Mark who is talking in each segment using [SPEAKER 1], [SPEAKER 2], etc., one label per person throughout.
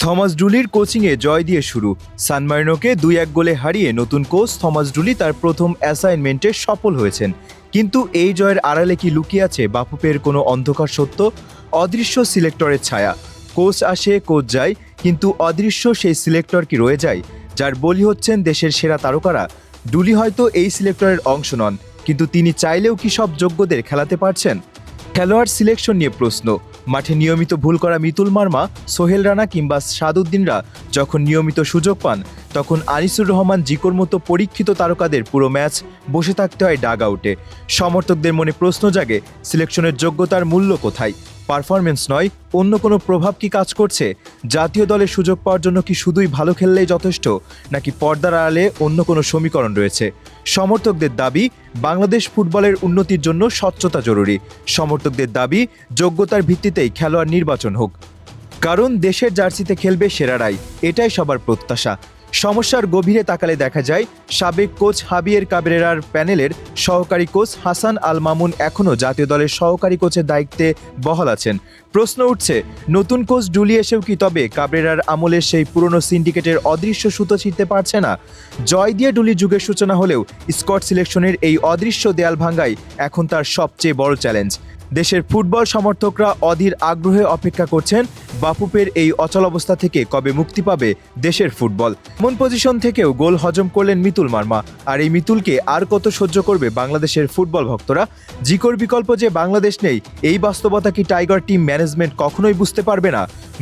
[SPEAKER 1] Thomas ডুলির কোচিংয়ে জয় দিয়ে শুরু। সান মারিনোকে ২-১ গোলে হারিয়ে নতুন কোচ থমাস ডুলি তার প্রথম অ্যাসাইনমেন্টে সফল হয়েছেন। কিন্তু এই জয়ের আড়ালে কি লুকিয়ে আছে বাফুফের কোনো অন্ধকার সত্য? অদৃশ্য সিলেক্টরের ছায়া। কোচ আসে, কোচ যায়, কিন্তু অদৃশ্য সেই সিলেক্টর কি রয়ে যায়, যার বলি হচ্ছেন দেশের সেরা তারকারা? ডুলি হয়তো এই সিলেক্টরের অংশ নন, কিন্তু তিনি চাইলেও কি সব যোগ্যদের খেলাতে পারছেন? খেলোয়াড় সিলেকশন নিয়ে প্রশ্ন। মাঠে নিয়মিত ভুল করা মিতুল মার্মা, সোহেল রানা কিংবা সাদউদ্দিনরা যখন নিয়মিত সুযোগ পান, তখন আনিসুর রহমান জিকোর মতো পরীক্ষিত তারকাদের পুরো ম্যাচ বসে থাকতে হয় ডাগ আউটে। সমর্থকদের মনে প্রশ্ন জাগে, সিলেকশনের যোগ্যতার মূল্য কোথায়? পারফরমেন্স নয়, অন্য কোনো প্রভাব কি কাজ করছে? জাতীয় দলে সুযোগ পাওয়ার জন্য কি শুধুই ভালো খেললেই যথেষ্ট, নাকি পর্দার আড়ালে অন্য কোনো সমীকরণ রয়েছে? সমর্থকদের দাবি, বাংলাদেশ ফুটবলের উন্নতির জন্য স্বচ্ছতা জরুরি। সমর্থকদের দাবি, যোগ্যতার ভিত্তিতেই খেলোয়াড় নির্বাচন হোক, কারণ দেশের জার্সিতে খেলবে সেরারাই, এটাই সবার প্রত্যাশা। সমস্যার গভীরে তাকালে দেখা যায়, সাবেক কোচ হাবিয়ের কাবরেরার প্যানেলের সহকারী কোচ হাসান আল মামুন এখনও জাতীয় দলের সহকারী কোচের দায়িত্বে বহাল আছেন। প্রশ্ন উঠছে, নতুন কোচ ডুলি এসেও কি তবে কাবরেরার আমলের সেই পুরনো সিন্ডিকেটের অদৃশ্য সুতো ছিঁড়তে পারছে না? জয় দিয়ে ডুলি যুগের সূচনা হলেও স্কট সিলেকশনের এই অদৃশ্য দেয়াল ভাঙ্গাই এখন তার সবচেয়ে বড় চ্যালেঞ্জ। দেশের ফুটবল সমর্থকরা অধীর আগ্রহে অপেক্ষা করছেন বাফুফের এই অচলাবস্থা থেকে কবে মুক্তি পাবে দেশের ফুটবল। এমন পজিশন থেকেও গোল হজম করলেন মিতুল মার্মা, আর এই মিতুলকে আর কত সহ্য করবে বাংলাদেশের ফুটবল ভক্তরা? জিকোর বিকল্প যে বাংলাদেশ নেই, এই বাস্তবতা কি টাইগার টিম ম্যানেজমেন্ট কখনোই বুঝতে পারবে না?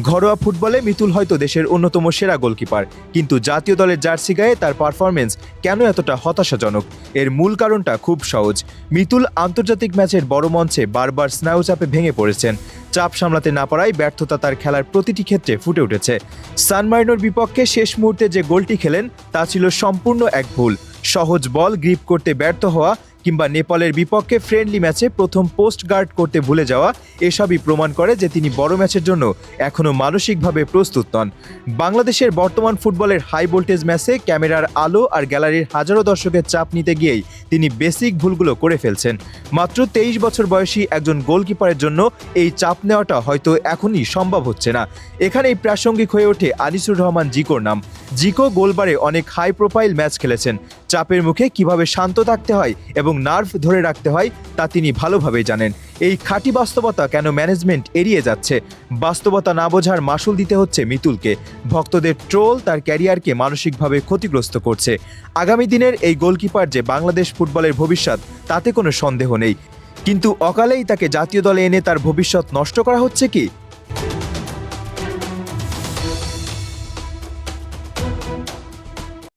[SPEAKER 1] ঘরোয়া ফুটবলে মিতুল হয়তো দেশের অন্যতম সেরা গোলকিপার, কিন্তু জাতীয় দলের জার্সি গায়ে তার পারফরমেন্স কেন এতটা হতাশাজনক? এর মূল কারণটা খুব সহজ। মিতুল আন্তর্জাতিক ম্যাচের বড় মঞ্চে বারবার স্নায়ুচাপে ভেঙে পড়েছেন। চাপ সামলাতে না পারায় ব্যর্থতা তার খেলার প্রতিটি ক্ষেত্রে ফুটে উঠেছে। সান মারিনোর বিপক্ষে শেষ মুহূর্তে যে গোলটি খেলেন, তা ছিল সম্পূর্ণ এক ভুল। সহজ বল গ্রিপ করতে ব্যর্থ হওয়া, কিংবা নেপালের বিপক্ষে ফ্রেন্ডলি ম্যাচে প্রথম পোস্ট গার্ড করতে ভুলে যাওয়া, এসবই প্রমাণ করে যে তিনি বড় ম্যাচের জন্য এখনও মানসিকভাবে প্রস্তুত নন। বাংলাদেশের বর্তমান ফুটবলের হাই ভোল্টেজ ম্যাচে ক্যামেরার আলো আর গ্যালারির হাজারো দর্শকের চাপ নিতে গিয়েই তিনি বেসিক ভুলগুলো করে ফেলছেন। মাত্র 23 বছর বয়সী একজন গোলকিপারের জন্য এই চাপ নেওয়াটা হয়তো এখনই সম্ভব হচ্ছে না। এখানেই প্রাসঙ্গিক হয়ে ওঠে আনিসুর রহমান জিকোর নাম। জিকো গোলবারে অনেক হাই প্রোফাইল ম্যাচ খেলেছেন। চাপের মুখে কিভাবে শান্ত থাকতে হয় এবং নার্ভ ধরে রাখতে হয় তা তিনি ভালোভাবেই জানেন। এই খাঁটি বাস্তবতা কেন ম্যানেজমেন্ট এড়িয়ে যাচ্ছে? বাস্তবতা না বোঝার মাসুল দিতে হচ্ছে মিতুলকে। ভক্তদের ট্রোল তার ক্যারিয়ারকে মানসিকভাবে ক্ষতিগ্রস্ত করছে। আগামী দিনের এই গোলকিপার যে বাংলাদেশ ফুটবলের ভবিষ্যৎ, তাতে কোনো সন্দেহ নেই, কিন্তু অকালেই তাকে জাতীয় দলে এনে তার ভবিষ্যৎ নষ্ট করা হচ্ছে কি?